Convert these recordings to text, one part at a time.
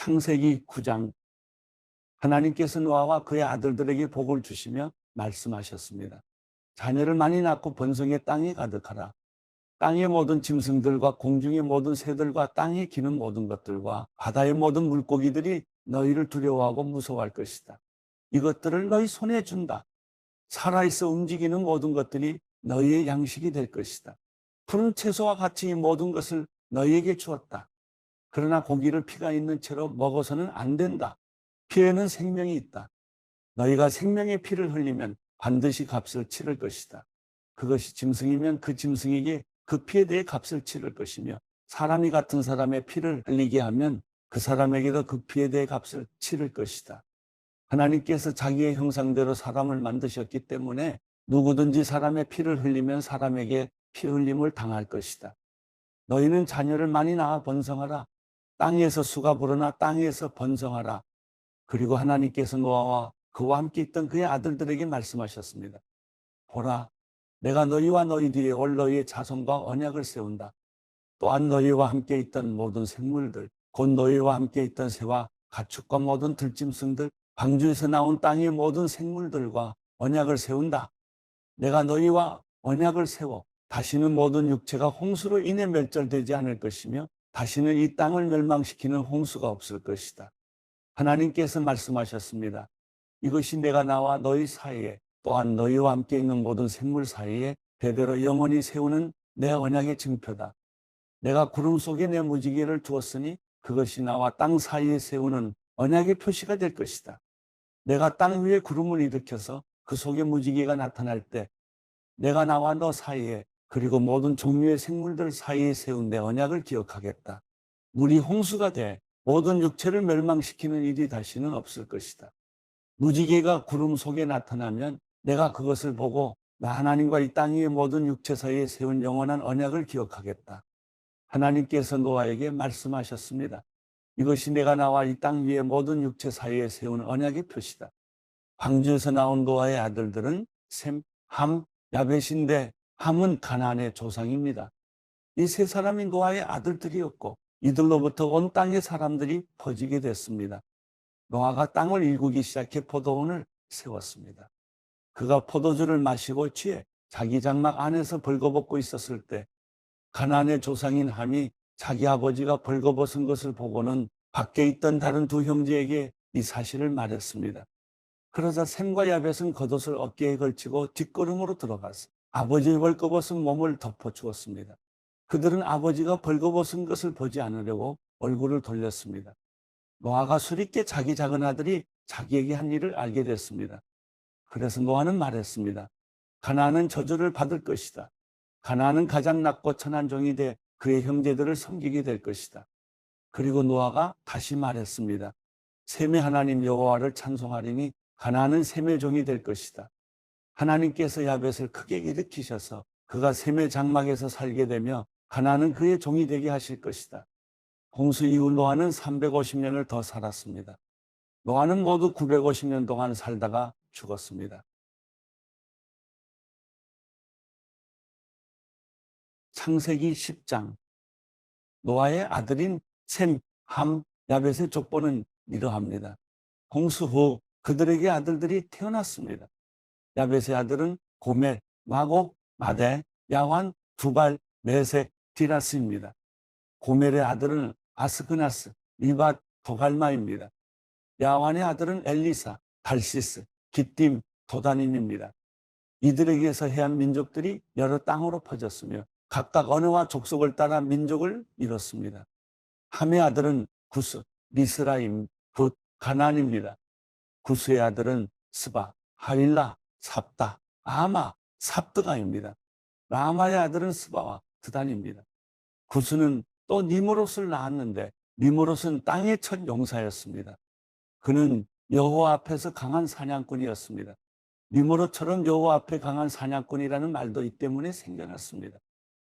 창세기 9장 하나님께서 노아와 그의 아들들에게 복을 주시며 말씀하셨습니다. 자녀를 많이 낳고 번성의 땅에 가득하라. 땅의 모든 짐승들과 공중의 모든 새들과 땅에 기는 모든 것들과 바다의 모든 물고기들이 너희를 두려워하고 무서워할 것이다. 이것들을 너희 손에 준다. 살아있어 움직이는 모든 것들이 너희의 양식이 될 것이다. 푸른 채소와 같이 이 모든 것을 너희에게 주었다. 그러나 고기를 피가 있는 채로 먹어서는 안 된다. 피에는 생명이 있다. 너희가 생명의 피를 흘리면 반드시 값을 치를 것이다. 그것이 짐승이면 그 짐승에게 그 피에 대해 값을 치를 것이며, 사람이 같은 사람의 피를 흘리게 하면 그 사람에게도 그 피에 대해 값을 치를 것이다. 하나님께서 자기의 형상대로 사람을 만드셨기 때문에 누구든지 사람의 피를 흘리면 사람에게 피 흘림을 당할 것이다. 너희는 자녀를 많이 낳아 번성하라. 땅에서 수가 불어나 땅에서 번성하라. 그리고 하나님께서 노아와 그와 함께 있던 그의 아들들에게 말씀하셨습니다. 보라, 내가 너희와 너희 뒤에 올 너희의 자손과 언약을 세운다. 또한 너희와 함께 있던 모든 생물들, 곧 너희와 함께 있던 새와 가축과 모든 들짐승들, 방주에서 나온 땅의 모든 생물들과 언약을 세운다. 내가 너희와 언약을 세워 다시는 모든 육체가 홍수로 인해 멸절되지 않을 것이며 다시는 이 땅을 멸망시키는 홍수가 없을 것이다. 하나님께서 말씀하셨습니다. 이것이 내가 나와 너희 사이에, 또한 너희와 함께 있는 모든 생물 사이에 대대로 영원히 세우는 내 언약의 증표다. 내가 구름 속에 내 무지개를 두었으니 그것이 나와 땅 사이에 세우는 언약의 표시가 될 것이다. 내가 땅 위에 구름을 일으켜서 그 속에 무지개가 나타날 때 내가 나와 너 사이에, 그리고 모든 종류의 생물들 사이에 세운 내 언약을 기억하겠다. 물이 홍수가 돼 모든 육체를 멸망시키는 일이 다시는 없을 것이다. 무지개가 구름 속에 나타나면 내가 그것을 보고 나 하나님과 이 땅 위의 모든 육체 사이에 세운 영원한 언약을 기억하겠다. 하나님께서 노아에게 말씀하셨습니다. 이것이 내가 나와 이 땅 위의 모든 육체 사이에 세운 언약의 표시다. 방주에서 나온 노아의 아들들은 셈, 함, 야벳인데 함은 가나안의 조상입니다. 이 세 사람이 노아의 아들들이었고 이들로부터 온 땅의 사람들이 퍼지게 됐습니다. 노아가 땅을 일구기 시작해 포도원을 세웠습니다. 그가 포도주를 마시고 취해 자기 장막 안에서 벌거벗고 있었을 때 가나안의 조상인 함이 자기 아버지가 벌거벗은 것을 보고는 밖에 있던 다른 두 형제에게 이 사실을 말했습니다. 그러자 셈과 야벳은 겉옷을 어깨에 걸치고 뒷걸음으로 들어가서 아버지의 벌거벗은 몸을 덮어주었습니다. 그들은 아버지가 벌거벗은 것을 보지 않으려고 얼굴을 돌렸습니다. 노아가 수리께 자기 작은 아들이 자기에게 한 일을 알게 됐습니다. 그래서 노아는 말했습니다. 가나안은 저주를 받을 것이다. 가나안은 가장 낮고 천한 종이 돼 그의 형제들을 섬기게 될 것이다. 그리고 노아가 다시 말했습니다. 셈의 하나님 여호와를 찬송하리니 가나안은 셈의 종이 될 것이다. 하나님께서 야벳을 크게 일으키셔서 그가 셈의 장막에서 살게 되며 가나안은 그의 종이 되게 하실 것이다. 홍수 이후 노아는 350년을 더 살았습니다. 노아는 모두 950년 동안 살다가 죽었습니다. 창세기 10장 노아의 아들인 셈, 함, 야벳의 족보는 이러합니다. 홍수 후 그들에게 아들들이 태어났습니다. 야벳의 아들은 고멜, 마곡, 마대, 야환, 두발, 메색, 디라스입니다. 고멜의 아들은 아스그나스, 리밧, 도갈마입니다. 야환의 아들은 엘리사, 달시스, 기띔, 도다님입니다. 이들에게서 해안 민족들이 여러 땅으로 퍼졌으며 각각 언어와 족속을 따라 민족을 이뤘습니다. 함의 아들은 구스, 미스라임, 붓, 가나안입니다. 구스의 아들은 스바, 하윌라, 삽다, 아마, 삽드가입니다. 라마의 아들은 스바와 드단입니다. 구스는 또 니므롯을 낳았는데 니므롯은 땅의 첫 용사였습니다. 그는 여호와 앞에서 강한 사냥꾼이었습니다. 니므롯처럼 여호와 앞에 강한 사냥꾼이라는 말도 이 때문에 생겨났습니다.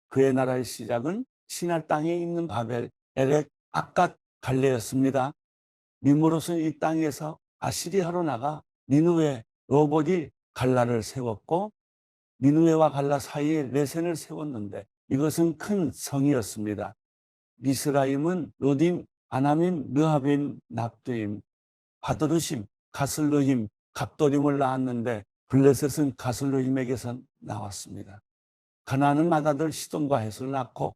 그의 나라의 시작은 시날 땅에 있는 바벨, 에렉, 아갓, 갈레였습니다. 니므롯은 이 땅에서 아시리아로 나가 니누에, 로봇이 갈라를 세웠고 니누에와 갈라 사이에 레센을 세웠는데 이것은 큰 성이었습니다. 미스라임은 로딤, 아남임, 르합임, 납두임, 바드르심, 가슬르힘, 갑도림을 낳았는데 블레셋은 가슬르힘에게서 나왔습니다. 가나안은 맏아들 시돈과 헷을 낳고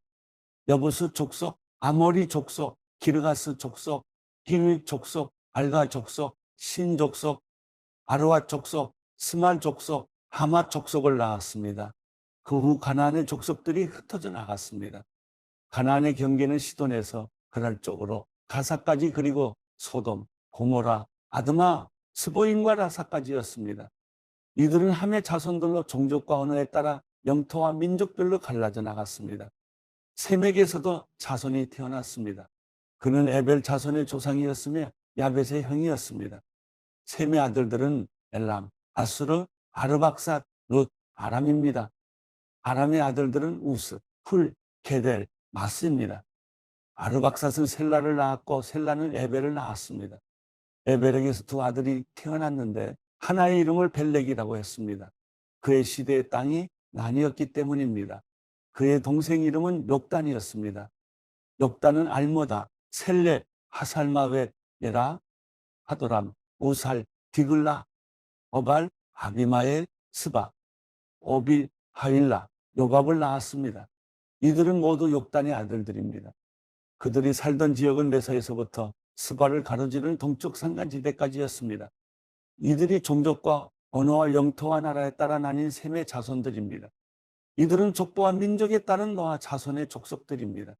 여부스 족속, 아모리 족속, 기르가스 족속, 히윗 족속, 알가 족속, 신 족속, 아르와 족속, 스말 족속, 하맛 족속을 낳았습니다. 그 후 가나안의 족속들이 흩어져 나갔습니다. 가나안의 경계는 시돈에서 그랄 쪽으로 가사까지, 그리고 소돔, 고모라, 아드마, 스보임과 라사까지였습니다. 이들은 함의 자손들로 종족과 언어에 따라 영토와 민족별로 갈라져 나갔습니다. 셈에게서도 자손이 태어났습니다. 그는 에벨 자손의 조상이었으며 야벳의 형이었습니다. 셈의 아들들은 엘람, 아수르, 아르박삿, 룻, 아람입니다. 아람의 아들들은 우스, 훌, 게델, 마스입니다. 아르박삿은 셀라를 낳았고 셀라는 에벨을 낳았습니다. 에벨에게서 두 아들이 태어났는데 하나의 이름을 벨렉이라고 했습니다. 그의 시대의 땅이 나뉘었기 때문입니다. 그의 동생 이름은 욕단이었습니다. 욕단은 알모다, 셀레, 하살마벳, 예라, 하도람, 우살, 디글라, 어발, 아비마엘, 스바, 오빌, 하윌라, 요밥을 낳았습니다. 이들은 모두 욕단의 아들들입니다. 그들이 살던 지역은 메사에서부터 스바를 가로지르는 동쪽 산간지대까지였습니다. 이들이 종족과 언어와 영토와 나라에 따라 나뉜 셈의 자손들입니다. 이들은 족보와 민족에 따른 노아 자손의 족속들입니다.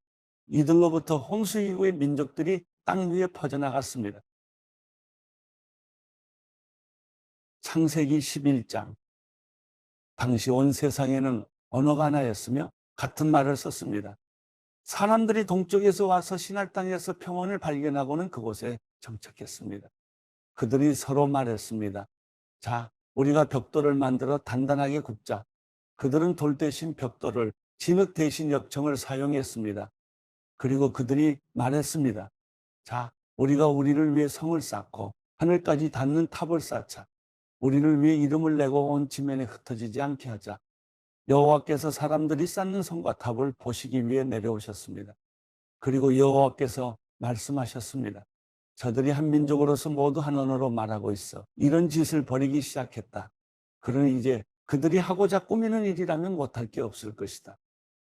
이들로부터 홍수 이후의 민족들이 땅 위에 퍼져나갔습니다. 창세기 11장. 당시 온 세상에는 언어가 하나였으며 같은 말을 썼습니다. 사람들이 동쪽에서 와서 신할 땅에서 평원을 발견하고는 그곳에 정착했습니다. 그들이 서로 말했습니다. 자, 우리가 벽돌을 만들어 단단하게 굽자. 그들은 돌 대신 벽돌을, 진흙 대신 역청을 사용했습니다. 그리고 그들이 말했습니다. 자, 우리가 우리를 위해 성을 쌓고 하늘까지 닿는 탑을 쌓자. 우리를 위해 이름을 내고 온 지면에 흩어지지 않게 하자. 여호와께서 사람들이 쌓는 성과 탑을 보시기 위해 내려오셨습니다. 그리고 여호와께서 말씀하셨습니다. 저들이 한 민족으로서 모두 한 언어로 말하고 있어 이런 짓을 벌이기 시작했다. 그러니 이제 그들이 하고자 꾸미는 일이라면 못할 게 없을 것이다.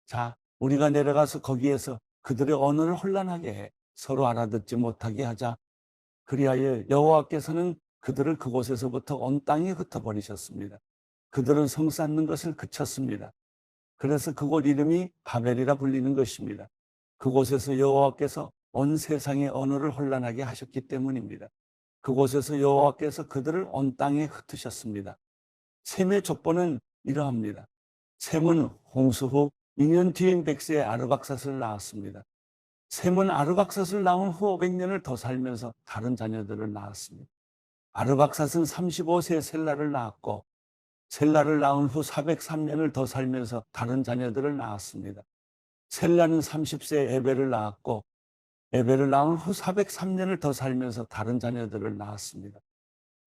자, 우리가 내려가서 거기에서 그들의 언어를 혼란하게 해 서로 알아듣지 못하게 하자. 그리하여 여호와께서는 그들을 그곳에서부터 온 땅에 흩어버리셨습니다. 그들은 성 쌓는 것을 그쳤습니다. 그래서 그곳 이름이 바벨이라 불리는 것입니다. 그곳에서 여호와께서 온 세상의 언어를 혼란하게 하셨기 때문입니다. 그곳에서 여호와께서 그들을 온 땅에 흩으셨습니다. 셈의 족보는 이러합니다. 셈은 홍수 후 2년 뒤인 백세에 아르박삿을 낳았습니다. 셈은 아르박삿을 낳은 후 500년을 더 살면서 다른 자녀들을 낳았습니다. 아르박삿은 35세에 셀라를 낳았고 셀라를 낳은 후 403년을 더 살면서 다른 자녀들을 낳았습니다. 셀라는 30세에 에벨을 낳았고 에벨을 낳은 후 403년을 더 살면서 다른 자녀들을 낳았습니다.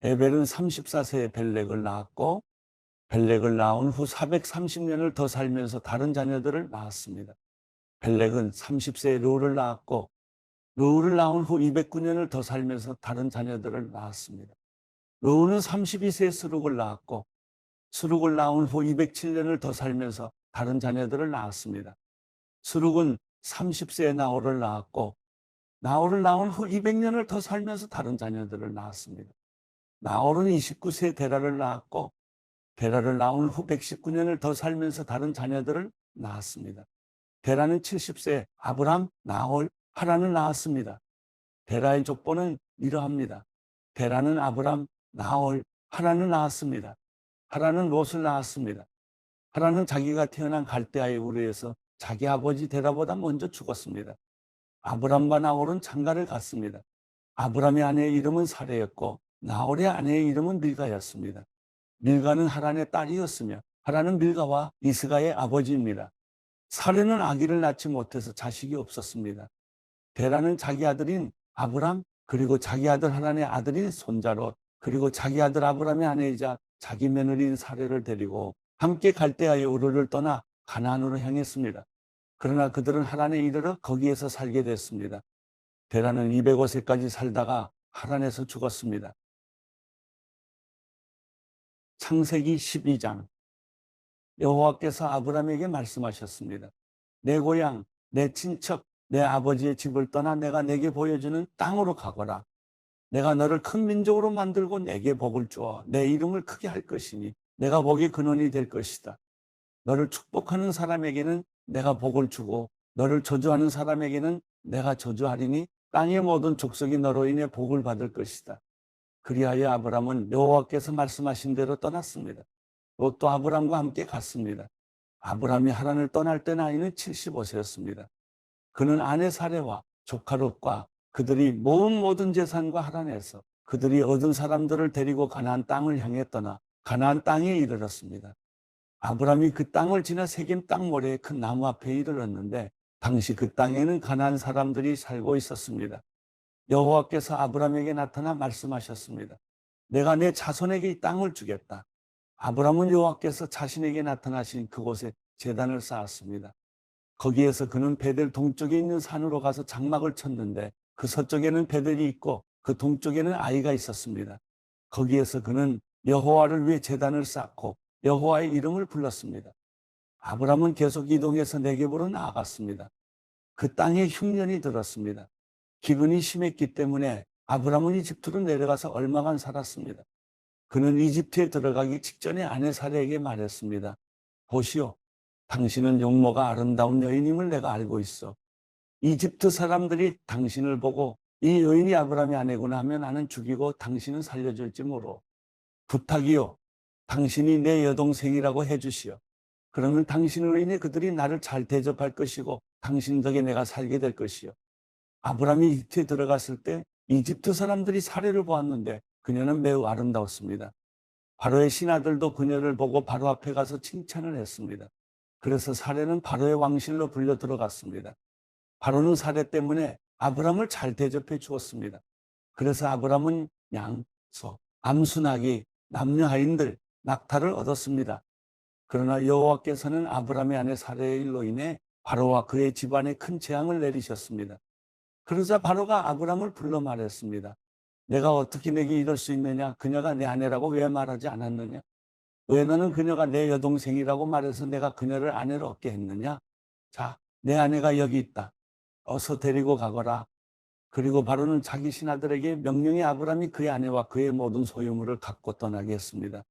에벨은 34세에 벨렉을 낳았고 벨렉을 낳은 후 430년을 더 살면서 다른 자녀들을 낳았습니다. 벨렉은 30세에 르우를 낳았고 르우를 낳은 후 209년을 더 살면서 다른 자녀들을 낳았습니다. 르우는 32세에 스룩을 낳았고 스룩을 낳은 후 207년을 더 살면서 다른 자녀들을 낳았습니다. 스룩은 30세에 나홀을 낳았고 나홀을 낳은 후 200년을 더 살면서 다른 자녀들을 낳았습니다. 나홀은 29세에 데라를 낳았고 데라를 낳은 후 119년을 더 살면서 다른 자녀들을 낳았습니다. 데라는 70세에 아브람, 나홀, 하란을 낳았습니다. 데라의 족보는 이러합니다. 데라는 아브람, 나홀, 하란을 낳았습니다. 하란은 롯을 낳았습니다. 하란은 자기가 태어난 갈대아의 우르에서 자기 아버지 데라보다 먼저 죽었습니다. 아브람과 나홀은 장가를 갔습니다. 아브람의 아내의 이름은 사레였고 나홀의 아내의 이름은 밀가였습니다. 밀가는 하란의 딸이었으며 하란은 밀가와 이스가의 아버지입니다. 사레는 아기를 낳지 못해서 자식이 없었습니다. 데라는 자기 아들인 아브람, 그리고 자기 아들 하란의 아들인 손자 롯, 그리고 자기 아들 아브람의 아내이자 자기 며느리인 사레를 데리고 함께 갈대아의 우르를 떠나 가나안으로 향했습니다. 그러나 그들은 하란에 이르러 거기에서 살게 됐습니다. 데라는 205세까지 살다가 하란에서 죽었습니다. 창세기 12장. 여호와께서 아브라함에게 말씀하셨습니다. 내 고향, 내 친척, 내 아버지의 집을 떠나 내가 내게 보여주는 땅으로 가거라. 내가 너를 큰 민족으로 만들고 내게 복을 주어 내 이름을 크게 할 것이니 내가 복의 근원이 될 것이다. 너를 축복하는 사람에게는 내가 복을 주고 너를 저주하는 사람에게는 내가 저주하리니 땅의 모든 족속이 너로 인해 복을 받을 것이다. 그리하여 아브람은 여호와께서 말씀하신 대로 떠났습니다. 롯도 아브람과 함께 갔습니다. 아브람이 하란을 떠날 때 나이는 75세였습니다. 그는 아내 사레와 조카 롯과 그들이 모은 모든 재산과 하란에서 그들이 얻은 사람들을 데리고 가나안 땅을 향해 떠나 가나안 땅에 이르렀습니다. 아브람이 그 땅을 지나 세겜 땅 모래의 큰 나무 앞에 이르렀는데 당시 그 땅에는 가나안 사람들이 살고 있었습니다. 여호와께서 아브람에게 나타나 말씀하셨습니다. 내가 내 자손에게 이 땅을 주겠다. 아브람은 여호와께서 자신에게 나타나신 그곳에 제단을 쌓았습니다. 거기에서 그는 베델 동쪽에 있는 산으로 가서 장막을 쳤는데 그 서쪽에는 베델이 있고 그 동쪽에는 아이가 있었습니다. 거기에서 그는 여호와를 위해 제단을 쌓고 여호와의 이름을 불렀습니다. 아브람은 계속 이동해서 네겝으로 나아갔습니다. 그 땅에 흉년이 들었습니다. 기근이 심했기 때문에 아브람은 이집트로 내려가서 얼마간 살았습니다. 그는 이집트에 들어가기 직전에 아내 사레에게 말했습니다. 보시오, 당신은 용모가 아름다운 여인임을 내가 알고 있어. 이집트 사람들이 당신을 보고 이 여인이 아브람의 아내구나 하면 나는 죽이고 당신은 살려줄지 모르. 부탁이요, 당신이 내 여동생이라고 해주시오. 그러면 당신으로 인해 그들이 나를 잘 대접할 것이고 당신 덕에 내가 살게 될 것이요. 아브람이 이집트에 들어갔을 때 이집트 사람들이 사례를 보았는데 그녀는 매우 아름다웠습니다. 바로의 신하들도 그녀를 보고 바로 앞에 가서 칭찬을 했습니다. 그래서 사례는 바로의 왕실로 불려 들어갔습니다. 바로는 사례 때문에 아브람을 잘 대접해 주었습니다. 그래서 아브람은 양, 소, 암순아기, 남녀 하인들, 낙타를 얻었습니다. 그러나 여호와께서는 아브람의 아내 사례의 일로 인해 바로와 그의 집안에 큰 재앙을 내리셨습니다. 그러자 바로가 아브람을 불러 말했습니다. 내가 어떻게 내게 이럴 수 있느냐? 그녀가 내 아내라고 왜 말하지 않았느냐? 왜 너는 그녀가 내 여동생이라고 말해서 내가 그녀를 아내로 얻게 했느냐? 자, 내 아내가 여기 있다. 어서 데리고 가거라. 그리고 바로는 자기 신하들에게 명령해 아브람이 그의 아내와 그의 모든 소유물을 갖고 떠나게 했습니다.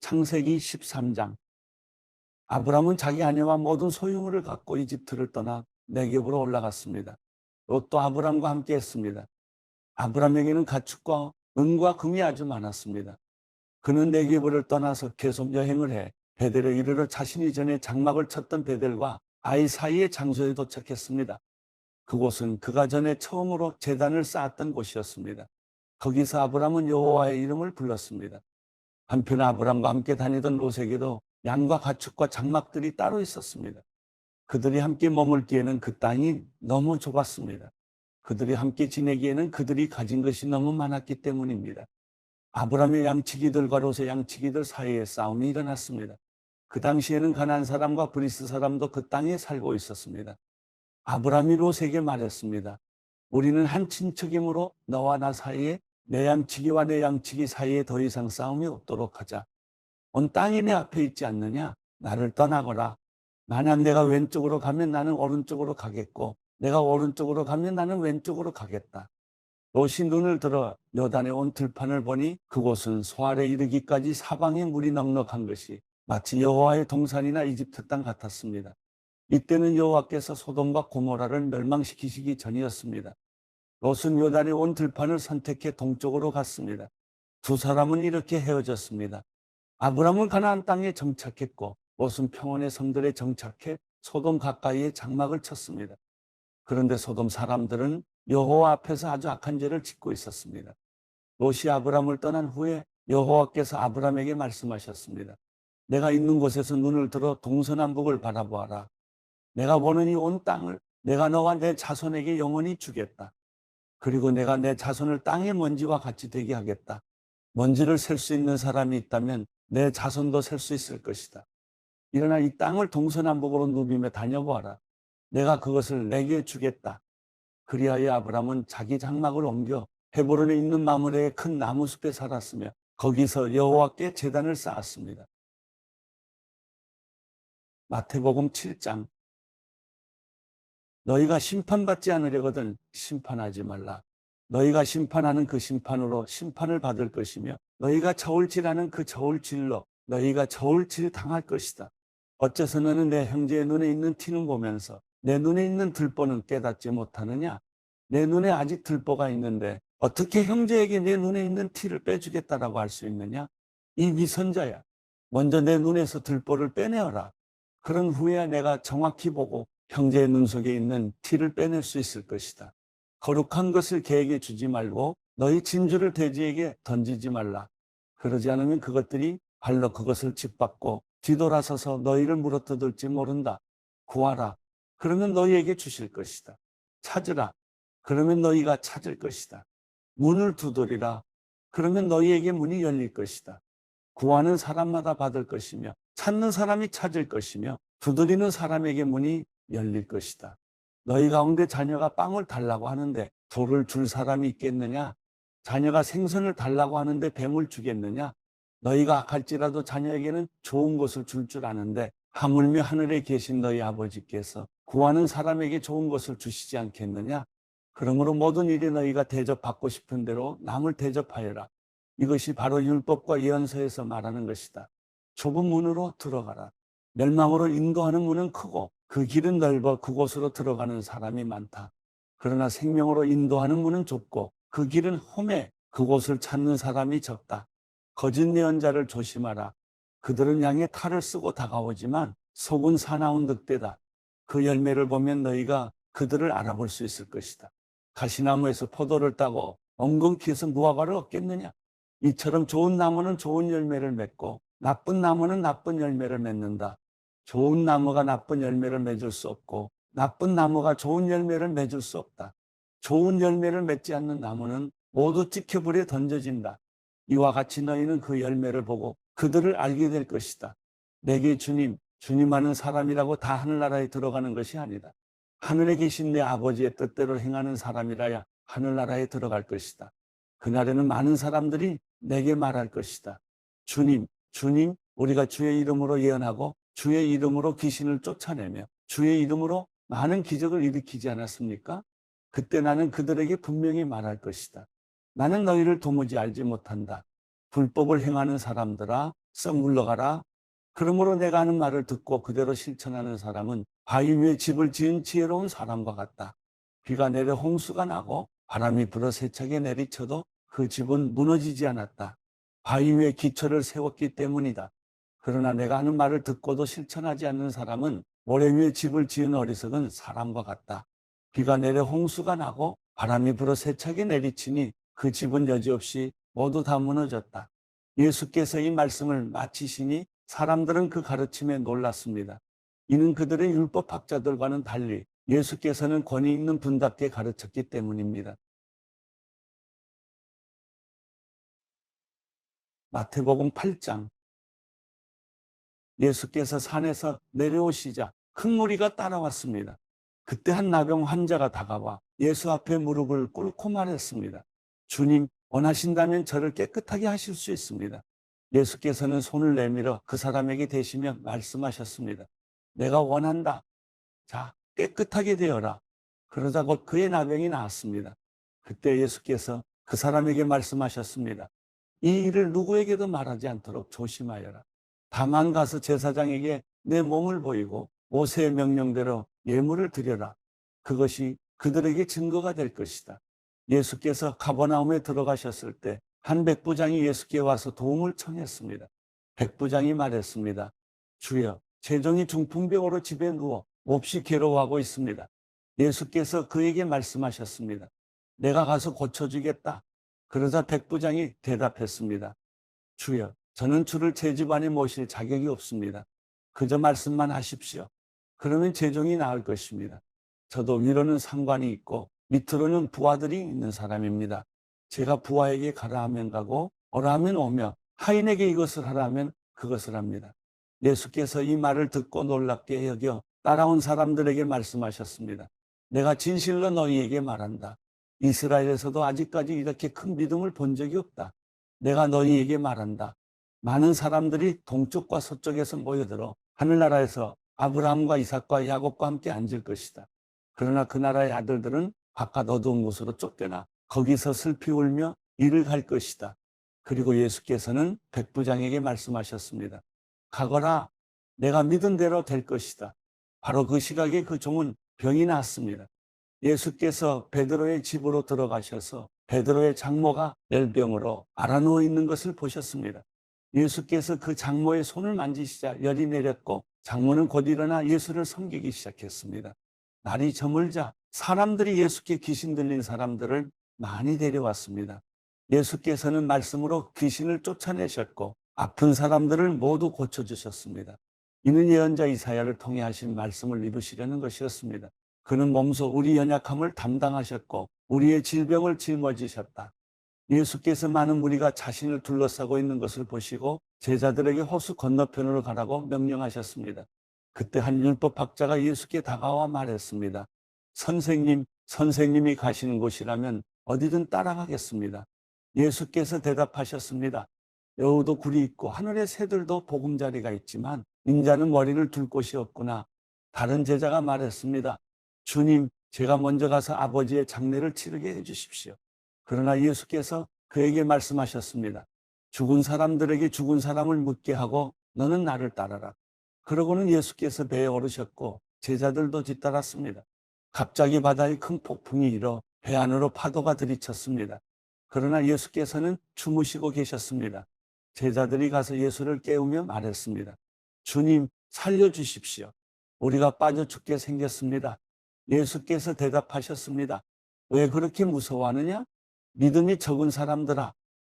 창세기 13장. 아브람은 자기 아내와 모든 소유물을 갖고 이집트를 떠나 네겝으로 올라갔습니다. 롯도 아브람과 함께 했습니다. 아브람에게는 가축과 은과 금이 아주 많았습니다. 그는 네겝을 떠나서 계속 여행을 해 베델에 이르러 자신이 전에 장막을 쳤던 베델과 아이 사이의 장소에 도착했습니다. 그곳은 그가 전에 처음으로 제단을 쌓았던 곳이었습니다. 거기서 아브람은 여호와의 이름을 불렀습니다. 한편 아브람과 함께 다니던 롯에게도 양과 가축과 장막들이 따로 있었습니다. 그들이 함께 머물기에는 그 땅이 너무 좁았습니다. 그들이 함께 지내기에는 그들이 가진 것이 너무 많았기 때문입니다. 아브람의 양치기들과 롯의 양치기들 사이에 싸움이 일어났습니다. 그 당시에는 가나안 사람과 브리스 사람도 그 땅에 살고 있었습니다. 아브람이 롯에게 말했습니다. 우리는 한 친척이므로 너와 나 사이에 내 양치기와 내 양치기 사이에 더 이상 싸움이 없도록 하자. 온 땅이 내 앞에 있지 않느냐? 나를 떠나거라. 만약 내가 왼쪽으로 가면 나는 오른쪽으로 가겠고 내가 오른쪽으로 가면 나는 왼쪽으로 가겠다. 롯이 눈을 들어 요단에 온 들판을 보니 그곳은 소알에 이르기까지 사방에 물이 넉넉한 것이 마치 여호와의 동산이나 이집트 땅 같았습니다. 이때는 여호와께서 소돔과 고모라를 멸망시키시기 전이었습니다. 롯은 요단에 온 들판을 선택해 동쪽으로 갔습니다. 두 사람은 이렇게 헤어졌습니다. 아브람은 가나안 땅에 정착했고 롯은 평원의 성들에 정착해 소돔 가까이에 장막을 쳤습니다. 그런데 소돔 사람들은 여호와 앞에서 아주 악한 죄를 짓고 있었습니다. 롯이 아브람을 떠난 후에 여호와께서 아브람에게 말씀하셨습니다. 내가 있는 곳에서 눈을 들어 동서남북을 바라보아라. 내가 보는 이 온 땅을 내가 너와 내 자손에게 영원히 주겠다. 그리고 내가 내 자손을 땅의 먼지와 같이 되게 하겠다. 먼지를 셀 수 있는 사람이 있다면 내 자손도 셀 수 있을 것이다. 일어나 이 땅을 동서남북으로 누비며 다녀보아라. 내가 그것을 내게 주겠다. 그리하여 아브라함은 자기 장막을 옮겨 헤브론에 있는 마므레의 큰 나무숲에 살았으며 거기서 여호와께 제단을 쌓았습니다. 마태복음 7장. 너희가 심판받지 않으려거든 심판하지 말라. 너희가 심판하는 그 심판으로 심판을 받을 것이며 너희가 저울질하는 그 저울질로 너희가 저울질 당할 것이다. 어째서 너는 내 형제의 눈에 있는 티는 보면서 내 눈에 있는 들보는 깨닫지 못하느냐? 내 눈에 아직 들보가 있는데 어떻게 형제에게 내 눈에 있는 티를 빼주겠다라고 할 수 있느냐? 이 미선자야. 먼저 내 눈에서 들보를 빼내어라. 그런 후에야 내가 정확히 보고 형제의 눈 속에 있는 티를 빼낼 수 있을 것이다. 거룩한 것을 개에게 주지 말고 너희 진주를 돼지에게 던지지 말라. 그러지 않으면 그것들이 발로 그것을 짓밟고 뒤돌아서서 너희를 물어뜯을지 모른다. 구하라. 그러면 너희에게 주실 것이다. 찾으라. 그러면 너희가 찾을 것이다. 문을 두드리라. 그러면 너희에게 문이 열릴 것이다. 구하는 사람마다 받을 것이며 찾는 사람이 찾을 것이며 두드리는 사람에게 문이 열릴 것이다. 너희 가운데 자녀가 빵을 달라고 하는데 돌을 줄 사람이 있겠느냐? 자녀가 생선을 달라고 하는데 뱀을 주겠느냐? 너희가 악할지라도 자녀에게는 좋은 것을 줄 줄 아는데 하물며 하늘에 계신 너희 아버지께서 구하는 사람에게 좋은 것을 주시지 않겠느냐? 그러므로 모든 일에 너희가 대접받고 싶은 대로 남을 대접하여라. 이것이 바로 율법과 예언서에서 말하는 것이다. 좁은 문으로 들어가라. 멸망으로 인도하는 문은 크고 그 길은 넓어 그곳으로 들어가는 사람이 많다. 그러나 생명으로 인도하는 문은 좁고 그 길은 험해 그곳을 찾는 사람이 적다. 거짓 예언자를 조심하라. 그들은 양의 탈을 쓰고 다가오지만 속은 사나운 늑대다. 그 열매를 보면 너희가 그들을 알아볼 수 있을 것이다. 가시나무에서 포도를 따고 엉겅퀴에서 무화과를 얻겠느냐? 이처럼 좋은 나무는 좋은 열매를 맺고 나쁜 나무는 나쁜 열매를 맺는다. 좋은 나무가 나쁜 열매를 맺을 수 없고 나쁜 나무가 좋은 열매를 맺을 수 없다. 좋은 열매를 맺지 않는 나무는 모두 찍혀불에 던져진다. 이와 같이 너희는 그 열매를 보고 그들을 알게 될 것이다. 내게 주님 하는 사람이라고 다 하늘나라에 들어가는 것이 아니다. 하늘에 계신 내 아버지의 뜻대로 행하는 사람이라야 하늘나라에 들어갈 것이다. 그날에는 많은 사람들이 내게 말할 것이다. 주님, 우리가 주의 이름으로 예언하고 주의 이름으로 귀신을 쫓아내며 주의 이름으로 많은 기적을 일으키지 않았습니까? 그때 나는 그들에게 분명히 말할 것이다. 나는 너희를 도무지 알지 못한다. 불법을 행하는 사람들아, 썩 물러가라. 그러므로 내가 하는 말을 듣고 그대로 실천하는 사람은 바위 위에 집을 지은 지혜로운 사람과 같다. 비가 내려 홍수가 나고 바람이 불어 세차게 내리쳐도 그 집은 무너지지 않았다. 바위 위에 기초를 세웠기 때문이다. 그러나 내가 하는 말을 듣고도 실천하지 않는 사람은 모래 위에 집을 지은 어리석은 사람과 같다. 비가 내려 홍수가 나고 바람이 불어 세차게 내리치니 그 집은 여지없이 모두 다 무너졌다. 예수께서 이 말씀을 마치시니 사람들은 그 가르침에 놀랐습니다. 이는 그들의 율법학자들과는 달리 예수께서는 권위 있는 분답게 가르쳤기 때문입니다. 마태복음 8장. 예수께서 산에서 내려오시자 큰 무리가 따라왔습니다. 그때 한 나병 환자가 다가와 예수 앞에 무릎을 꿇고 말했습니다. 주님, 원하신다면 저를 깨끗하게 하실 수 있습니다. 예수께서는 손을 내밀어 그 사람에게 대시며 말씀하셨습니다. 내가 원한다. 자, 깨끗하게 되어라. 그러자 곧 그의 나병이 나았습니다. 그때 예수께서 그 사람에게 말씀하셨습니다. 이 일을 누구에게도 말하지 않도록 조심하여라. 다만 가서 제사장에게 내 몸을 보이고 모세의 명령대로 예물을 드려라. 그것이 그들에게 증거가 될 것이다. 예수께서 가버나움에 들어가셨을 때 한 백부장이 예수께 와서 도움을 청했습니다. 백부장이 말했습니다. 주여, 제 종이 중풍병으로 집에 누워 몹시 괴로워하고 있습니다. 예수께서 그에게 말씀하셨습니다. 내가 가서 고쳐주겠다. 그러자 백부장이 대답했습니다. 주여, 저는 주를 제 집안에 모실 자격이 없습니다. 그저 말씀만 하십시오. 그러면 제 종이 나을 것입니다. 저도 위로는 상관이 있고 밑으로는 부하들이 있는 사람입니다. 제가 부하에게 가라 하면 가고 오라 하면 오며 하인에게 이것을 하라 하면 그것을 합니다. 예수께서 이 말을 듣고 놀랍게 여겨 따라온 사람들에게 말씀하셨습니다. 내가 진실로 너희에게 말한다. 이스라엘에서도 아직까지 이렇게 큰 믿음을 본 적이 없다. 내가 너희에게 말한다. 많은 사람들이 동쪽과 서쪽에서 모여들어 하늘나라에서 아브라함과 이삭과 야곱과 함께 앉을 것이다. 그러나 그 나라의 아들들은 바깥 어두운 곳으로 쫓겨나 거기서 슬피 울며 이를 갈 것이다. 그리고 예수께서는 백부장에게 말씀하셨습니다. 가거라, 내가 믿은 대로 될 것이다. 바로 그 시각에 그 종은 병이 났습니다. 예수께서 베드로의 집으로 들어가셔서 베드로의 장모가 열병으로 앓아누워 있는 것을 보셨습니다. 예수께서 그 장모의 손을 만지시자 열이 내렸고 장모는 곧 일어나 예수를 섬기기 시작했습니다. 날이 저물자 사람들이 예수께 귀신 들린 사람들을 많이 데려왔습니다. 예수께서는 말씀으로 귀신을 쫓아내셨고 아픈 사람들을 모두 고쳐주셨습니다. 이는 예언자 이사야를 통해 하신 말씀을 이루시려는 것이었습니다. 그는 몸소 우리 연약함을 담당하셨고 우리의 질병을 짊어지셨다. 예수께서 많은 무리가 자신을 둘러싸고 있는 것을 보시고 제자들에게 호수 건너편으로 가라고 명령하셨습니다. 그때 한 율법학자가 예수께 다가와 말했습니다. 선생님이 가시는 곳이라면 어디든 따라가겠습니다. 예수께서 대답하셨습니다. 여우도 굴이 있고 하늘의 새들도 보금자리가 있지만 인자는 머리를 둘 곳이 없구나. 다른 제자가 말했습니다. 주님, 제가 먼저 가서 아버지의 장례를 치르게 해주십시오. 그러나 예수께서 그에게 말씀하셨습니다. 죽은 사람들에게 죽은 사람을 묻게 하고 너는 나를 따라라. 그러고는 예수께서 배에 오르셨고 제자들도 뒤따랐습니다. 갑자기 바다에 큰 폭풍이 일어 배 안으로 파도가 들이쳤습니다. 그러나 예수께서는 주무시고 계셨습니다. 제자들이 가서 예수를 깨우며 말했습니다. 주님, 살려주십시오. 우리가 빠져 죽게 생겼습니다. 예수께서 대답하셨습니다. 왜 그렇게 무서워하느냐? 믿음이 적은 사람들아.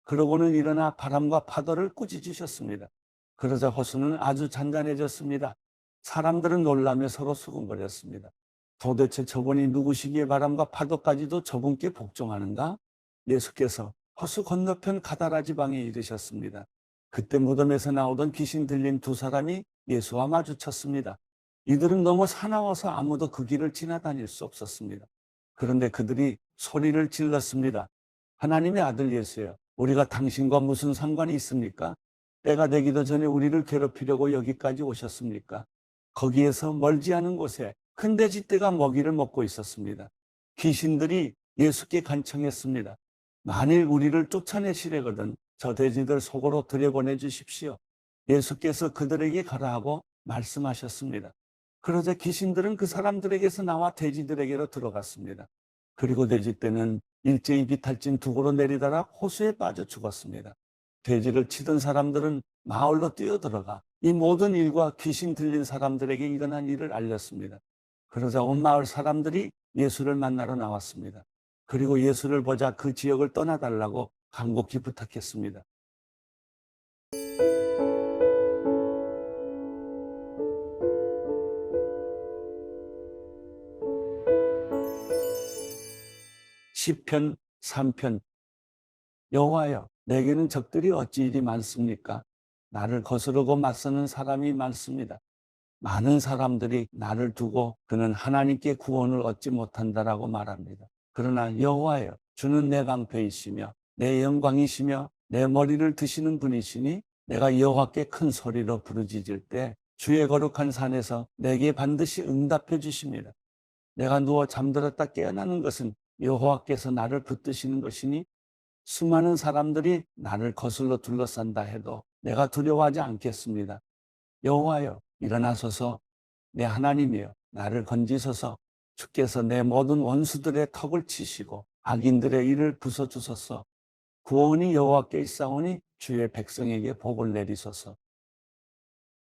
그러고는 일어나 바람과 파도를 꾸짖으셨습니다. 그러자 호수는 아주 잔잔해졌습니다. 사람들은 놀라며 서로 수군거렸습니다. 도대체 저분이 누구시기에 바람과 파도까지도 저분께 복종하는가? 예수께서 호수 건너편 가다라 지방에 이르셨습니다. 그때 무덤에서 나오던 귀신 들린 두 사람이 예수와 마주쳤습니다. 이들은 너무 사나워서 아무도 그 길을 지나다닐 수 없었습니다. 그런데 그들이 소리를 질렀습니다. 하나님의 아들 예수여, 우리가 당신과 무슨 상관이 있습니까? 때가 되기도 전에 우리를 괴롭히려고 여기까지 오셨습니까? 거기에서 멀지 않은 곳에 큰 돼지떼가 먹이를 먹고 있었습니다. 귀신들이 예수께 간청했습니다. 만일 우리를 쫓아내시려거든 저 돼지들 속으로 들여보내 주십시오. 예수께서 그들에게 가라 하고 말씀하셨습니다. 그러자 귀신들은 그 사람들에게서 나와 돼지들에게로 들어갔습니다. 그리고 돼지떼는 일제히 비탈진 두고로 내리다가 호수에 빠져 죽었습니다. 돼지를 치던 사람들은 마을로 뛰어들어가 이 모든 일과 귀신 들린 사람들에게 일어난 일을 알렸습니다. 그러자 온 마을 사람들이 예수를 만나러 나왔습니다. 그리고 예수를 보자 그 지역을 떠나달라고 간곡히 부탁했습니다. 시편 3편. 여호와여, 내게는 적들이 어찌 이리 많습니까? 나를 거스르고 맞서는 사람이 많습니다. 많은 사람들이 나를 두고 그는 하나님께 구원을 얻지 못한다라고 말합니다. 그러나 여호와여, 주는 내 방패이시며 내 영광이시며 내 머리를 드시는 분이시니 내가 여호와께 큰 소리로 부르짖을 때 주의 거룩한 산에서 내게 반드시 응답해 주십니다. 내가 누워 잠들었다 깨어나는 것은 여호와께서 나를 붙드시는 것이니 수많은 사람들이 나를 거슬러 둘러싼다 해도 내가 두려워하지 않겠습니다. 여호와여, 일어나소서. 내 하나님이여, 나를 건지소서. 주께서 내 모든 원수들의 턱을 치시고 악인들의 일을 부숴주소서. 구원이 여호와께 있사오니 주의 백성에게 복을 내리소서.